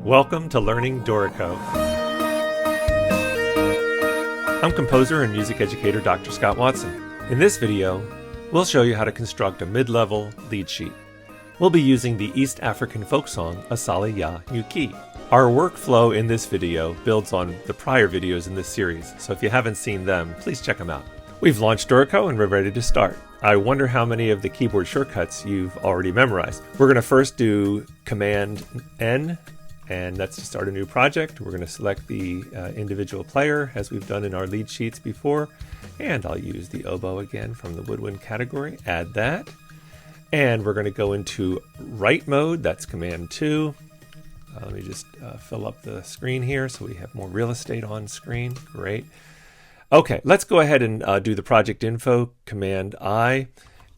Welcome to Learning Dorico. I'm composer and music educator Dr. Scott Watson. In this video, we'll show you how to construct a mid-level lead sheet. We'll be using the East African folk song Asali Ya Nyuki. Our workflow in this video builds on the prior videos in this series, so if you haven't seen them, please check them out. We've launched Dorico and we're ready to start. I wonder how many of the keyboard shortcuts you've already memorized. We're going to first do Command N, and that's to start a new project. We're going to select the individual player as we've done in our lead sheets before, and I'll use the oboe again from the woodwind category, add that. And we're going to go into write mode, that's Command 2. Let me just fill up the screen here so we have more real estate on screen. Great. Okay, let's go ahead and do the project info, Command I,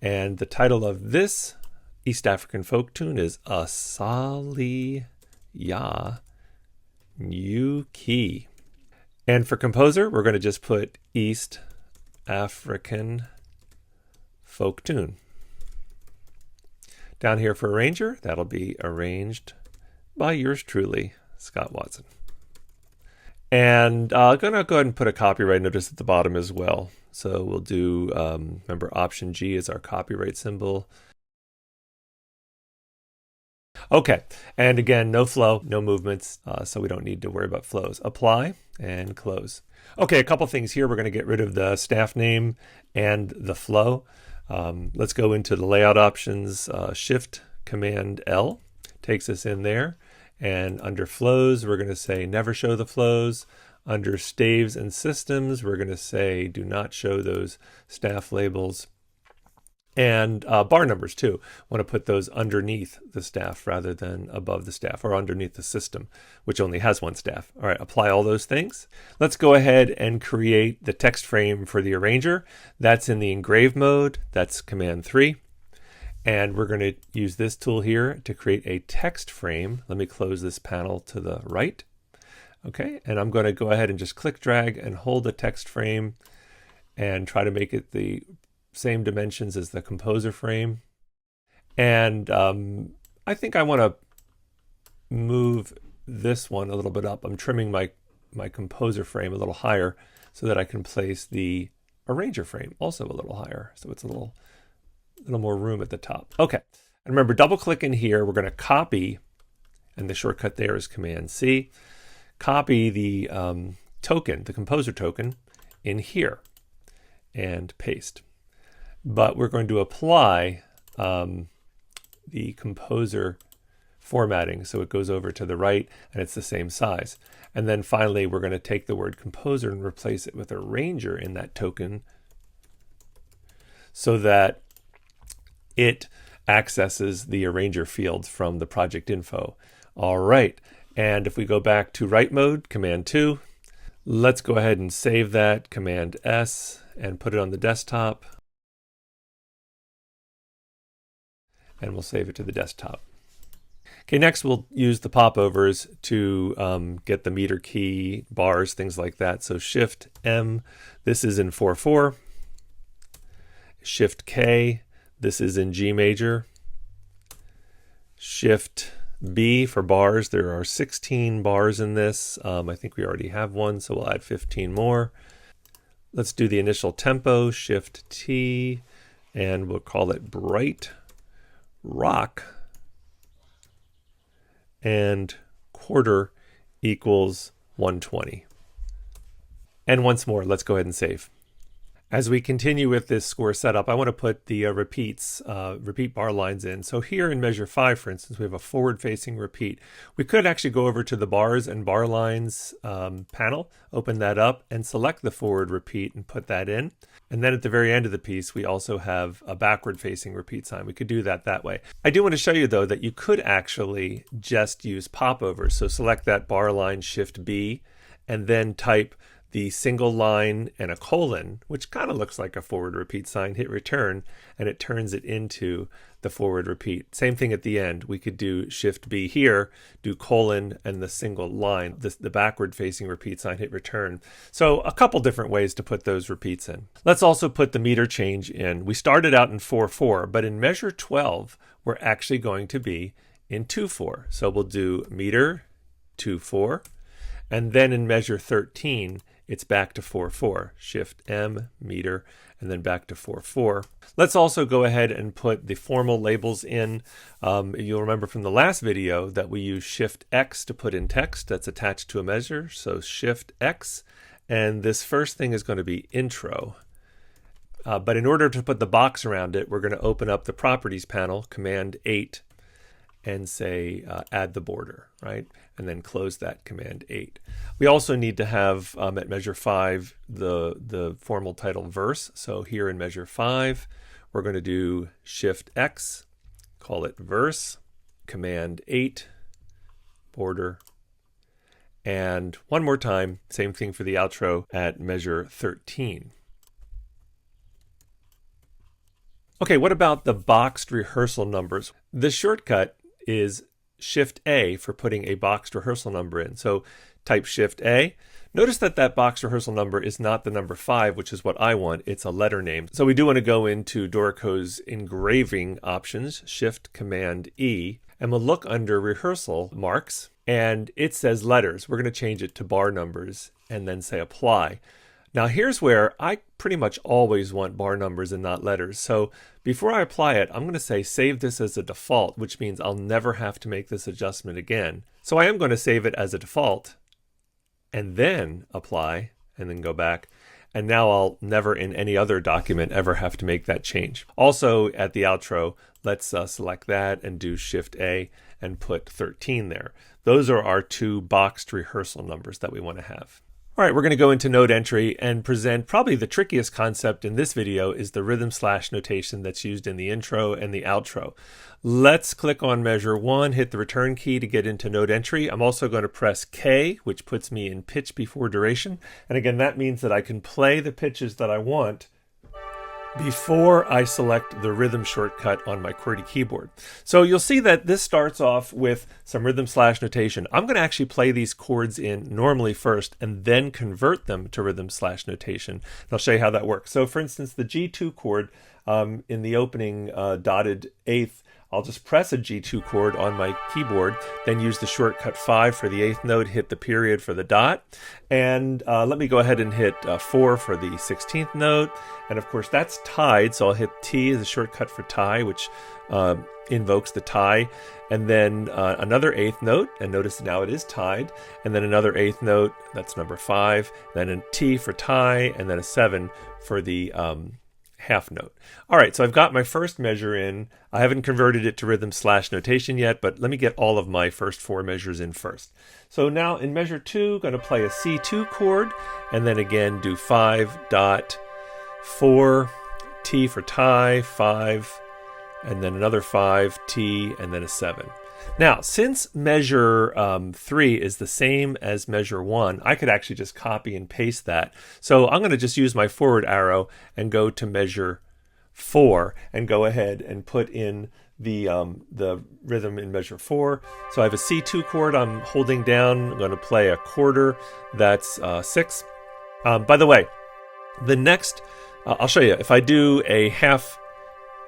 and the title of this East African folk tune is Asali Ya Nyuki. And for composer, we're going to just put East African folk tune. Down here for arranger, that'll be arranged by yours truly, Scott Watson. And I'm going to go ahead and put a copyright notice at the bottom as well. So we'll do, remember Option G is our copyright symbol. Okay, and again, no flow, no movements, so we don't need to worry about flows. Apply and close. Okay, a couple things here. We're going to get rid of the staff name and the flow. Let's go into the layout options. Shift Command L takes us in there. And under flows, we're going to say never show the flows. Under staves and systems, we're going to say do not show those staff labels. And bar numbers too. Want to put those underneath the staff rather than above the staff, or underneath the system, which only has one staff. All right, apply all those things. Let's go ahead and create the text frame for the arranger. That's in the engrave mode. That's Command 3. And we're going to use this tool here to create a text frame. Let me close this panel to the right. Okay, and I'm going to go ahead and just click, drag, and hold the text frame and try to make it the same dimensions as the composer frame. And I think I want to move this one a little bit up. I'm trimming my composer frame a little higher so that I can place the arranger frame also a little higher. So it's a little more room at the top. Okay, and remember, double click in here. We're going to copy, and the shortcut there is Command C. Copy the token, the composer token, in here and paste. But we're going to apply the composer formatting so it goes over to the right and it's the same size. And then finally, we're going to take the word composer and replace it with arranger in that token so that it accesses the arranger fields from the project info. All right, and if we go back to write mode, Command 2, let's go ahead and save that, Command S, and put it on the desktop. And we'll save it to the desktop. Okay, next we'll use the popovers to get the meter key, bars, things like that. So Shift M, this is in 4/4. Shift K, this is in G major. Shift B for bars. There are 16 bars in this. I think we already have one, so we'll add 15 more. Let's do the initial tempo, Shift T, and we'll call it Bright Rock. And quarter equals 120. And once more, let's go ahead and save. As we continue with this score setup, I want to put the repeat bar lines in. So here in measure 5, for instance, we have a forward-facing repeat. We could actually go over to the bars and bar lines panel, open that up, and select the forward repeat and put that in. And then at the very end of the piece, we also have a backward-facing repeat sign. We could do that way. I do want to show you, though, that you could actually just use popovers. So select that bar line, Shift B, and then type the single line and a colon, which kind of looks like a forward repeat sign, hit return, and it turns it into the forward repeat. Same thing at the end. We could do Shift B here, do colon and the single line, the backward facing repeat sign, hit return. So a couple different ways to put those repeats in. Let's also put the meter change in. We started out in 4/4, but in measure 12, we're actually going to be in 2/4. So we'll do meter 2, 4. And then in measure 13, it's back to 4, 4. Shift M, meter, and then back to 4, 4. Let's also go ahead and put the formal labels in. You'll remember from the last video that we use Shift X to put in text that's attached to a measure. So Shift X, and this first thing is going to be intro. But in order to put the box around it, we're going to open up the properties panel, Command 8, and say add the border, right? And then close that, Command 8. We also need to have at measure 5 the formal title verse. So here in measure 5, we're going to do Shift X, call it verse, Command 8, border, and one more time, same thing for the outro at measure 13. Okay, what about the boxed rehearsal numbers? The shortcut is Shift A for putting a boxed rehearsal number in. So type Shift A. Notice that that boxed rehearsal number is not the number 5, which is what I want. It's a letter name. So we do want to go into Dorico's engraving options, Shift Command E, and we'll look under rehearsal marks, and it says letters. We're going to change it to bar numbers and then say apply. Now here's where I pretty much always want bar numbers and not letters. So before I apply it, I'm going to say save this as a default, which means I'll never have to make this adjustment again. So I am going to save it as a default and then apply and then go back. And now I'll never in any other document ever have to make that change. Also at the outro, let's select that and do Shift A and put 13 there. Those are our two boxed rehearsal numbers that we want to have. All right, we're going to go into note entry and present probably the trickiest concept in this video is the rhythm slash notation that's used in the intro and the outro. Let's click on measure 1, hit the return key to get into note entry. I'm also going to press K, which puts me in pitch before duration. And again, that means that I can play the pitches that I want before I select the rhythm shortcut on my QWERTY keyboard. So you'll see that this starts off with some rhythm slash notation. I'm going to actually play these chords in normally first and then convert them to rhythm slash notation. And I'll show you how that works. So for instance, the G2 chord in the opening dotted eighth, I'll just press a G2 chord on my keyboard, then use the shortcut 5 for the 8th note, hit the period for the dot, and let me go ahead and hit 4 for the 16th note, and of course that's tied, so I'll hit T as a shortcut for tie, which invokes the tie, and then another 8th note, and notice now it is tied, and then another 8th note, that's number 5, then a T for tie, and then a 7 for the half note. All right, so I've got my first measure in. I haven't converted it to rhythm slash notation yet, but let me get all of my first 4 measures in first. So now in measure 2, going to play a C2 chord, and then again do 5 dot 4, T for tie, 5, and then another 5, T, and then a 7. Now, since measure 3 is the same as measure 1, I could actually just copy and paste that. So I'm going to just use my forward arrow and go to measure 4 and go ahead and put in the rhythm in measure 4. So I have a C2 chord I'm holding down. I'm going to play a quarter. That's 6. By the way, the next, I'll show you. If I do a half,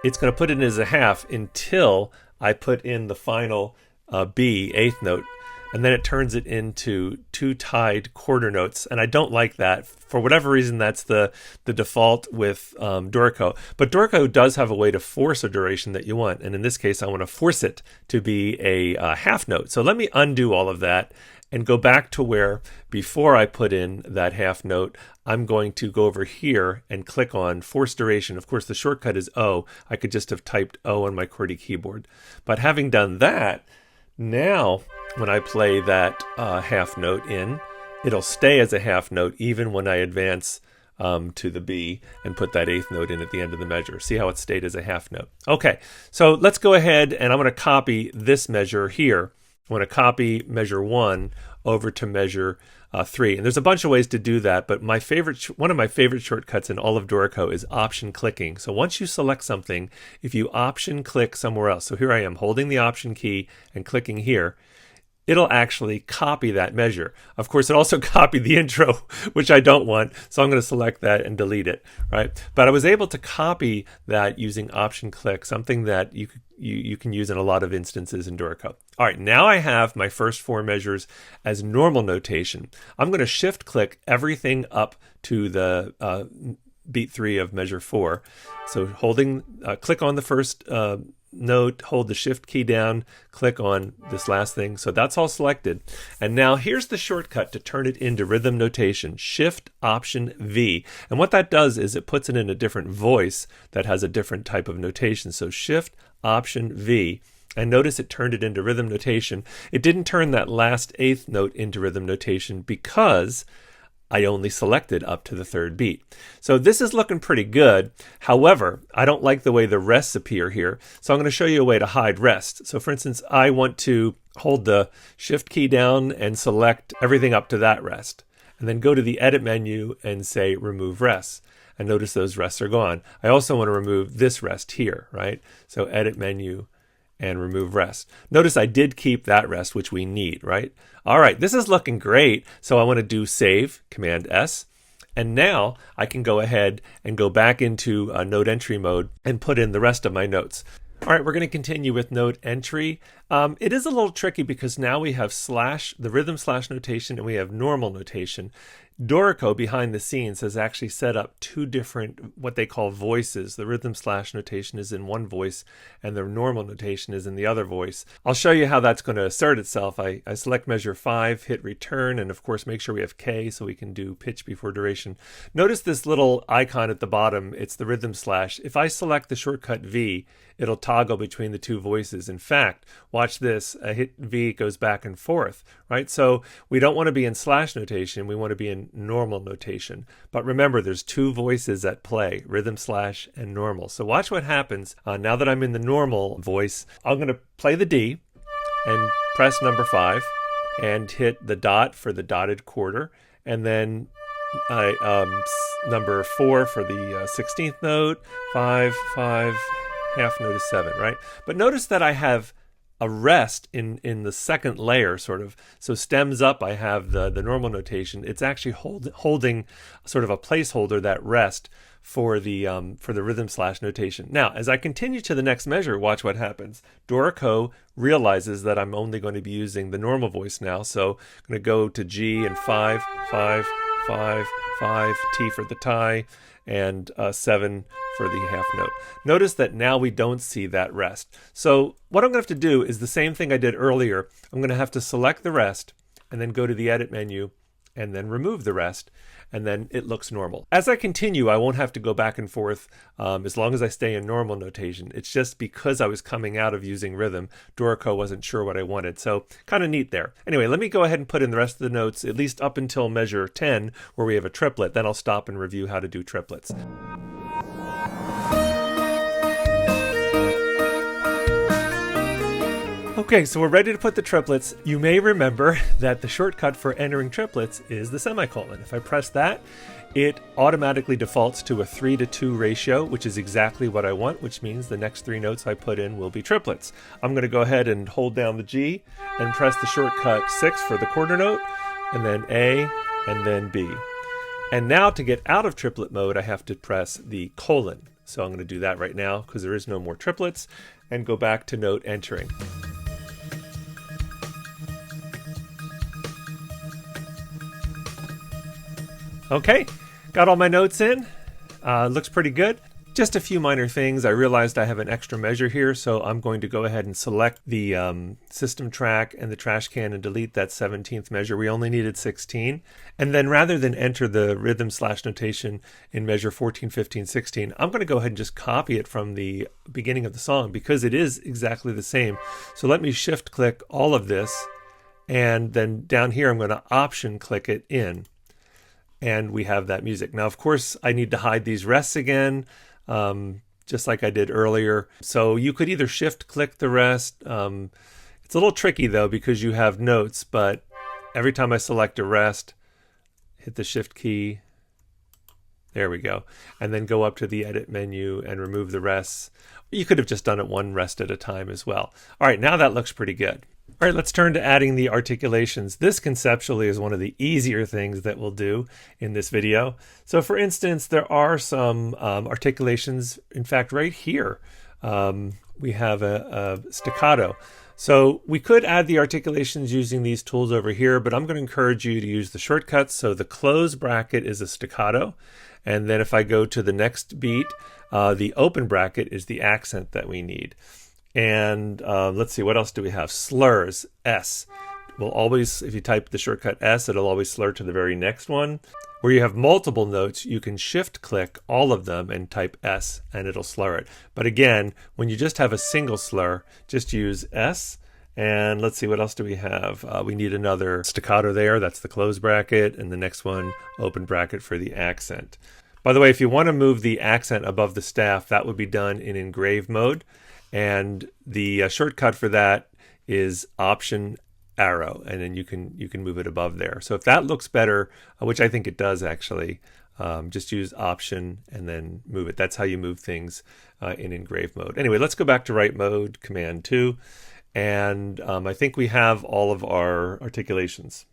it's going to put it in as a half until I put in the final B, 8th note, and then it turns it into 2 tied quarter notes, and I don't like that. For whatever reason, that's the default with Dorico. But Dorico does have a way to force a duration that you want, and in this case, I want to force it to be a half note. So let me undo all of that and go back to where before I put in that half note, I'm going to go over here and click on force duration. Of course, the shortcut is O. I could just have typed O on my QWERTY keyboard. But having done that, now when I play that half note in, it'll stay as a half note even when I advance to the B and put that 8th note in at the end of the measure. See how it stayed as a half note? Okay, so let's go ahead and I'm going to copy this measure here. I want to copy measure 1 over to measure 3. And there's a bunch of ways to do that, but one of my favorite shortcuts in all of Dorico is option clicking. So once you select something, if you option click somewhere else, so here I am holding the option key and clicking here, it'll actually copy that measure. Of course, it also copied the intro, which I don't want, so I'm going to select that and delete it, right? But I was able to copy that using Option Click, something that you can use in a lot of instances in Dorico. All right, now I have my first 4 measures as normal notation. I'm going to Shift click everything up to the beat 3 of measure 4. So click on the first note, hold the Shift key down, click on this last thing. So that's all selected. And now here's the shortcut to turn it into rhythm notation, Shift Option V. And what that does is it puts it in a different voice that has a different type of notation. So Shift Option V. And notice it turned it into rhythm notation. It didn't turn that last 8th note into rhythm notation because I only selected up to the 3rd beat. So this is looking pretty good. However, I don't like the way the rests appear here. So I'm going to show you a way to hide rest. So for instance, I want to hold the Shift key down and select everything up to that rest. And then go to the Edit menu and say Remove Rests. And notice those rests are gone. I also want to remove this rest here, right? So Edit menu and Remove Rest. Notice I did keep that rest, which we need, right? All right, this is looking great. So I want to do Save, Command S. And now I can go ahead and go back into note entry mode and put in the rest of my notes. All right, we're going to continue with note entry. It is a little tricky because now we have the rhythm slash notation, and we have normal notation. Dorico behind the scenes has actually set up 2 different, what they call voices. The rhythm slash notation is in one voice and the normal notation is in the other voice. I'll show you how that's going to assert itself. I select measure 5, hit return, and of course make sure we have K so we can do pitch before duration. Notice this little icon at the bottom, it's the rhythm slash. If I select the shortcut V, it'll toggle between the 2 voices. In fact, watch this, I hit V, it goes back and forth, right? So we don't want to be in slash notation, we want to be in normal notation. But remember, there's 2 voices at play, rhythm slash and normal. So watch what happens. Now that I'm in the normal voice, I'm going to play the D and press number 5 and hit the dot for the dotted quarter, and then number 4 for the 16th note, 5, 5, half note is 7, right? But notice that I have a rest in the second layer, sort of. So stems up, I have the normal notation. It's actually holding sort of a placeholder, that rest for the rhythm slash notation. Now, as I continue to the next measure, watch what happens. Dorico realizes that I'm only going to be using the normal voice now, so I'm going to go to G and 5, 5, 5, 5, T for the tie, and 7 for the half note. Notice that now we don't see that rest. So what I'm going to have to do is the same thing I did earlier. I'm going to have to select the rest and then go to the Edit menu and then remove the rest, and then it looks normal. As I continue, I won't have to go back and forth as long as I stay in normal notation. It's just because I was coming out of using rhythm, Dorico wasn't sure what I wanted. So kind of neat there. Anyway, let me go ahead and put in the rest of the notes, at least up until measure 10, where we have a triplet. Then I'll stop and review how to do triplets. Okay, so we're ready to put the triplets. You may remember that the shortcut for entering triplets is the semicolon. If I press that, it automatically defaults to a 3:2 ratio, which is exactly what I want, which means the next 3 notes I put in will be triplets. I'm going to go ahead and hold down the G and press the shortcut 6 for the quarter note, and then A, and then B. And now to get out of triplet mode, I have to press the colon. So I'm going to do that right now because there is no more triplets, and go back to note entering. Okay, got all my notes in. Looks pretty good. Just a few minor things. I realized I have an extra measure here, so I'm going to go ahead and select the system track and the trash can and delete that 17th measure. We only needed 16. And then rather than enter the rhythm slash notation in measure 14, 15, 16, I'm going to go ahead and just copy it from the beginning of the song because it is exactly the same. So let me shift click all of this, and then down here I'm going to option click it in. And we have that music. Now, of course, I need to hide these rests again, just like I did earlier. So you could either shift click the rest. It's a little tricky though, because you have notes, but every time I select a rest, hit the shift key. There we go. And then go up to the edit menu and remove the rests. You could have just done it one rest at a time as well. All right, now that looks pretty good. All right, let's turn to adding the articulations. This conceptually is one of the easier things that we'll do in this video. So for instance, there are some articulations, in fact, right here. We have a staccato. So we could add the articulations using these tools over here, but I'm going to encourage you to use the shortcuts. So the close bracket is a staccato. And then if I go to the next beat, the open bracket is the accent that we need. And let's see, what else do we have? Slurs, S. Will always, if you type the shortcut S, it'll always slur to the very next one. Where you have multiple notes, you can shift click all of them and type S and it'll slur it. But again, when you just have a single slur, just use S. And let's see, what else do we have? We need another staccato there. That's the close bracket. And the next one, open bracket for the accent. By the way, if you want to move the accent above the staff, that would be done in engrave mode. And the shortcut for that is Option arrow, and then you can move it above there. So if that looks better, which I think it does actually, just use Option and then move it. That's how you move things in engrave mode. Anyway, let's go back to write mode, Command 2, and I think we have all of our articulations.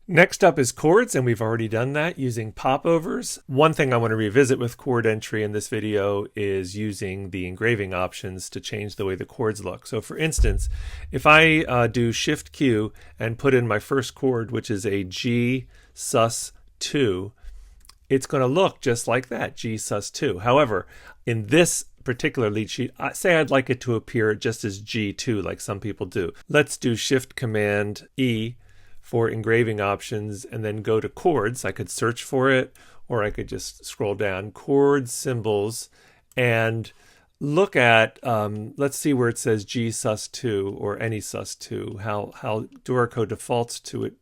Next up is chords, and we've already done that using popovers. One thing I want to revisit with chord entry in this video is using the engraving options to change the way the chords look. So for instance, if I do Shift Q and put in my first chord, which is a G sus 2, it's going to look just like that, G sus 2. However, in this particular lead sheet, say I'd like it to appear just as G2 like some people do. Let's do Shift Command E for engraving options and then go to chords. I could search for it, or I could just scroll down, chord symbols, and look at, let's see where it says G sus 2 or any sus 2, how Dorico defaults to it.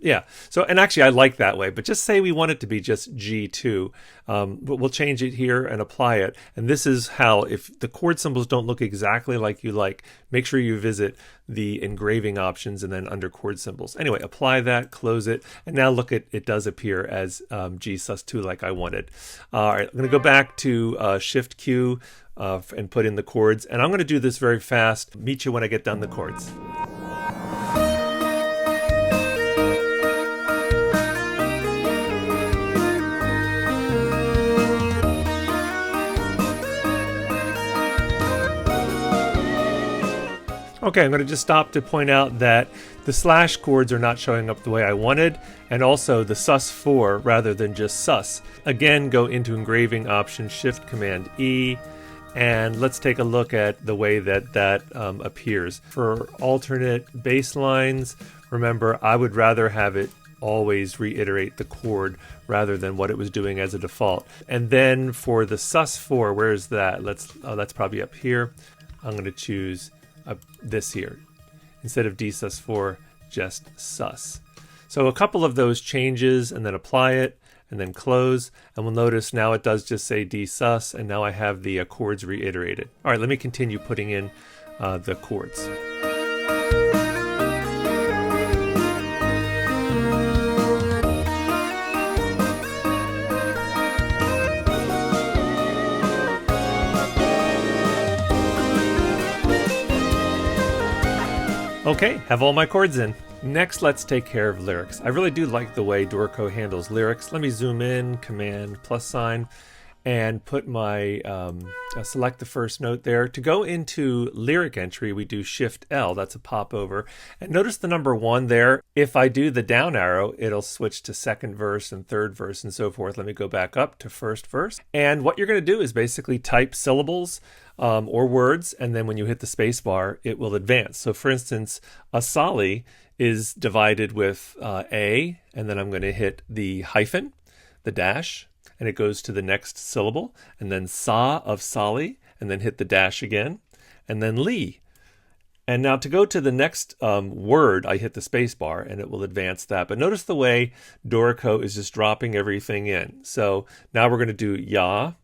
Yeah, so, and actually I like that way, but just say we want it to be just G2, but we'll change it here and apply it. And this is how, if the chord symbols don't look exactly like you like, make sure you visit the engraving options and then under chord symbols. Anyway, apply that, close it, and now look at it does appear as G sus 2 like I wanted. All right, I'm going to go back to Shift Q and put in the chords, and I'm going to do this very fast. Meet you when I get done the chords. Okay, I'm going to just stop to point out that the slash chords are not showing up the way I wanted, and also the sus4 rather than just sus. Again, go into engraving option, Shift Command E, and let's take a look at the way that appears. For alternate bass lines, remember, I would rather have it always reiterate the chord rather than what it was doing as a default. And then for the sus4, where is that? That's probably up here. I'm going to choose this here. Instead of D sus4, just sus. So a couple of those changes, and then apply it, and then close, and we'll notice now it does just say D sus, and now I have the chords reiterated. All right, let me continue putting in the chords. Okay, have all my chords in. Next, let's take care of lyrics. I really do like the way Dorico handles lyrics. Let me zoom in, Command +, and put my, select the first note there. To go into lyric entry, we do Shift L, that's a popover. And notice the number 1 there. If I do the down arrow, it'll switch to second verse and third verse and so forth. Let me go back up to first verse. And what you're going to do is basically type syllables or words, and then when you hit the space bar, it will advance. So for instance, Asali is divided with A, and then I'm going to hit the hyphen, the dash, and it goes to the next syllable, and then Sa of Sali, and then hit the dash again, and then Li. And now to go to the next word, I hit the space bar, and it will advance that. But notice the way Dorico is just dropping everything in. So now we're going to do Ya,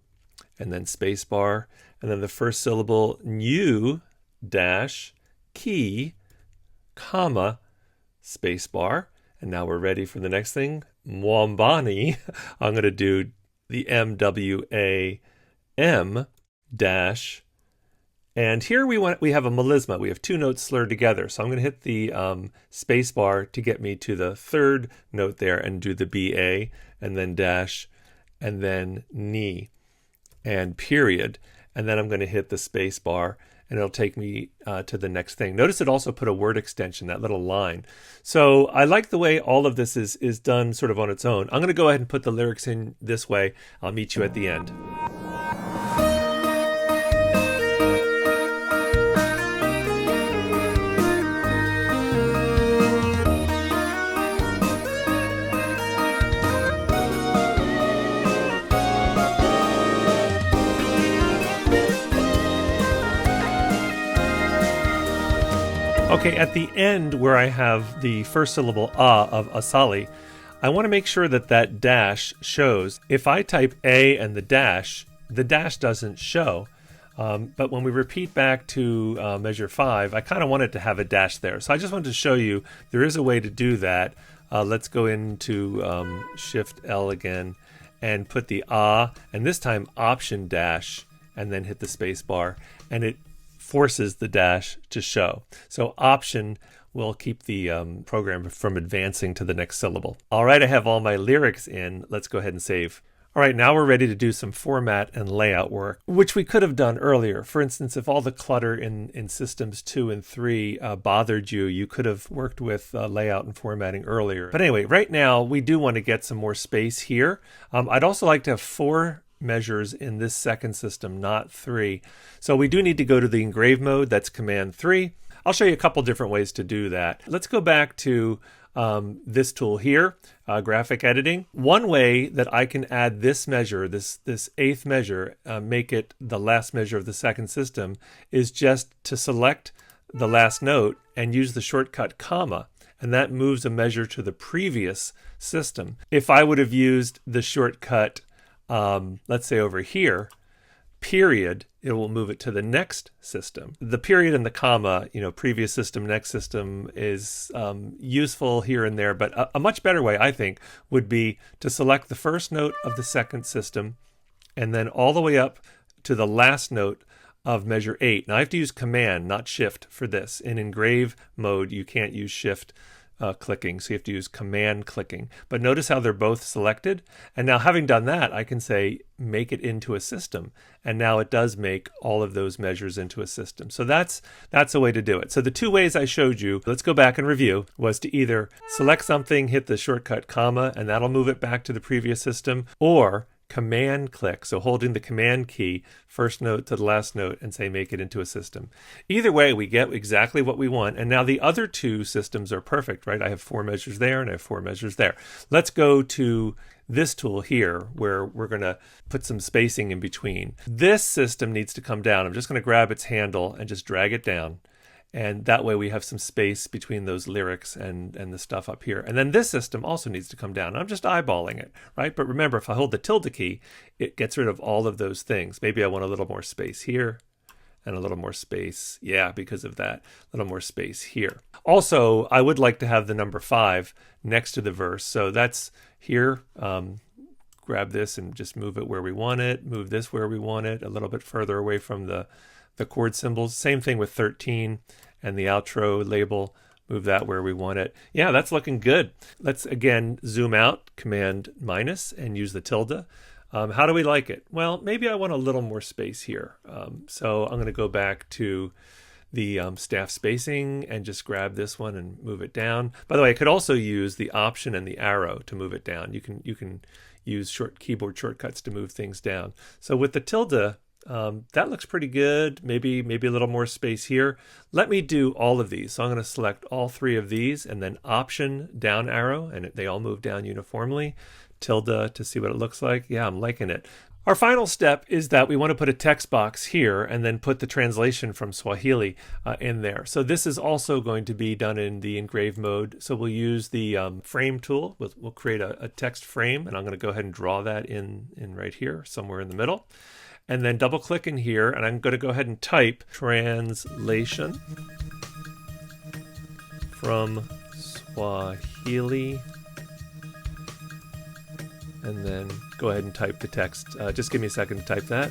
and then space bar, and then the first syllable, Nyu, dash, Ki, comma, space bar. And now we're ready for the next thing. Mwambani, I'm going to do the MWAM dash And here we have a melisma. We have two notes slurred together. So I'm going to hit the space bar to get me to the third note there and do the BA and then dash and then ni and period. And then I'm going to hit the space bar and it'll take me to the next thing. Notice it also put a word extension, that little line. So I like the way all of this is done sort of on its own. I'm going to go ahead and put the lyrics in this way. I'll meet you at the end. Okay, at the end where I have the first syllable of Asali, I want to make sure that that dash shows. If I type A and the dash doesn't show. But when we repeat back to measure 5, I kind of wanted to have a dash there. So I just wanted to show you there is a way to do that. Let's go into Shift L again and put the and this time Option dash, and then hit the space bar, and it forces the dash to show. So Option will keep the program from advancing to the next syllable. All right, I have all my lyrics in. Let's go ahead and save. All right, now we're ready to do some format and layout work, which we could have done earlier. For instance, if all the clutter in systems 2 and 3 bothered you, you could have worked with layout and formatting earlier. But anyway, right now we do want to get some more space here. I'd also like to have 4 measures in this second system, not 3. So we do need to go to the engrave mode. That's Command 3. I'll show you a couple different ways to do that. Let's go back to this tool here, graphic editing. One way that I can add this measure, this 8th measure, make it the last measure of the second system, is just to select the last note and use the shortcut comma, and that moves a measure to the previous system. If I would have used the shortcut let's say over here, period, it will move it to the next system. The period and the comma, previous system, next system, is useful here and there, but a much better way, I think, would be to select the first note of the second system and then all the way up to the last note of measure 8. Now I have to use Command, not Shift for this. In engrave mode, you can't use Shift clicking, so you have to use Command clicking. But notice how they're both selected. And now having done that, I can say make it into a system. And now it does make all of those measures into a system. So that's a way to do it. So the 2 ways I showed you, let's go back and review, was to either select something, hit the shortcut comma, and that'll move it back to the previous system, or Command click, so holding the Command key, first note to the last note, and say make it into a system. Either way, we get exactly what we want, and now the other 2 systems are perfect, right? I have 4 measures there, and I have 4 measures there. Let's go to this tool here, where we're going to put some spacing in between. This system needs to come down. I'm just going to grab its handle and just drag it down. And that way we have some space between those lyrics and the stuff up here. And then this system also needs to come down. I'm just eyeballing it, right? But remember, if I hold the tilde key, it gets rid of all of those things. Maybe I want a little more space here and a little more space. Yeah, because of that, a little more space here. Also, I would like to have the number 5 next to the verse. So that's here. Grab this and just move it where we want it. Move this where we want it, a little bit further away from the chord symbols. Same thing with 13 and the outro label. Move that where we want it. Yeah, that's looking good. Let's again zoom out, Command minus, and use the tilde. How do we like it? Well, maybe I want a little more space here. So I'm going to go back to the staff spacing and just grab this one and move it down. By the way, I could also use the Option and the arrow to move it down. You can use keyboard shortcuts to move things down. So with the tilde, that looks pretty good. Maybe a little more space here. Let me do all of these. So I'm going to select all 3 of these and then Option, down arrow, and they all move down uniformly. Tilde to see what it looks like. Yeah, I'm liking it. Our final step is that we want to put a text box here and then put the translation from Swahili in there. So this is also going to be done in the engrave mode. So we'll use the frame tool. We'll create a text frame, and I'm going to go ahead and draw that in right here, somewhere in the middle. And then double click in here, and I'm going to go ahead and type translation from Swahili, and then go ahead and type the text. Just give me a second to type that.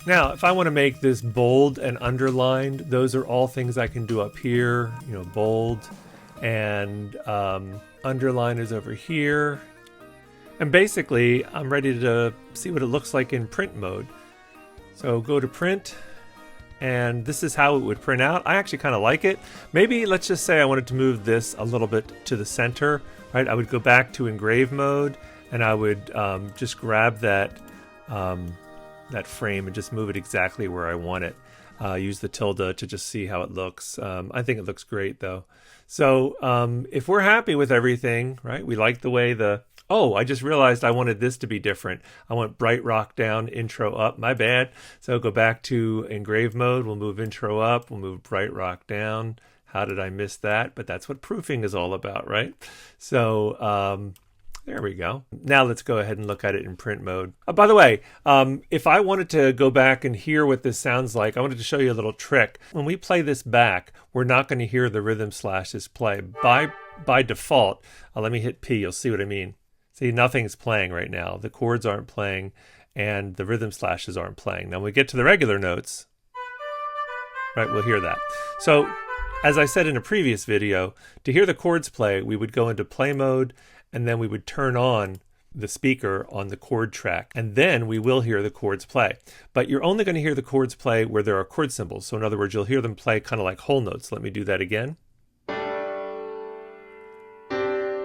Now, if I want to make this bold and underlined, those are all things I can do up here. You know, bold and underline is over here. And basically, I'm ready to see what it looks like in print mode. So go to print, and this is how it would print out. I actually kind of like it. Maybe let's just say I wanted to move this a little bit to the center, right? I would go back to engrave mode, and I would just grab that frame and just move it exactly where I want it. Use the tilde to just see how it looks. I think it looks great though. So if we're happy with everything, right? We like the way oh, I just realized I wanted this to be different. I want bright rock down, intro up. My bad. So go back to engrave mode. We'll move intro up. We'll move bright rock down. How did I miss that? But that's what proofing is all about, right? So there we go. Now let's go ahead and look at it in print mode. By the way, if I wanted to go back and hear what this sounds like, I wanted to show you a little trick. When we play this back, we're not going to hear the rhythm slashes play. By default, let me hit P. You'll see what I mean. See, nothing's playing right now. The chords aren't playing, and the rhythm slashes aren't playing. Now when we get to the regular notes, right, we'll hear that. So as I said in a previous video, to hear the chords play, we would go into play mode, and then we would turn on the speaker on the chord track, and then we will hear the chords play. But you're only going to hear the chords play where there are chord symbols. So in other words, you'll hear them play kind of like whole notes. Let me do that again.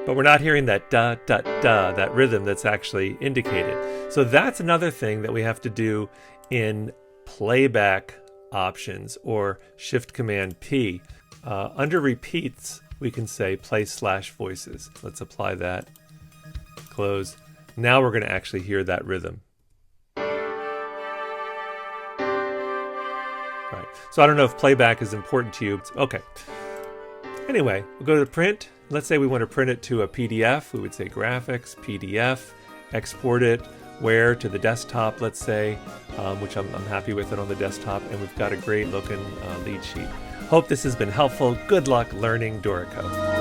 But we're not hearing that da, da, da, that rhythm that's actually indicated. So that's another thing that we have to do in playback options or Shift Command P. Under repeats, we can say play/voices. Let's apply that. Close. Now we're going to actually hear that rhythm. Right. So I don't know if playback is important to you. Okay. Anyway, we'll go to print. Let's say we want to print it to a PDF. We would say graphics, PDF, export it, where to the desktop, let's say, which I'm happy with it on the desktop. And we've got a great looking lead sheet. Hope this has been helpful. Good luck learning Dorico.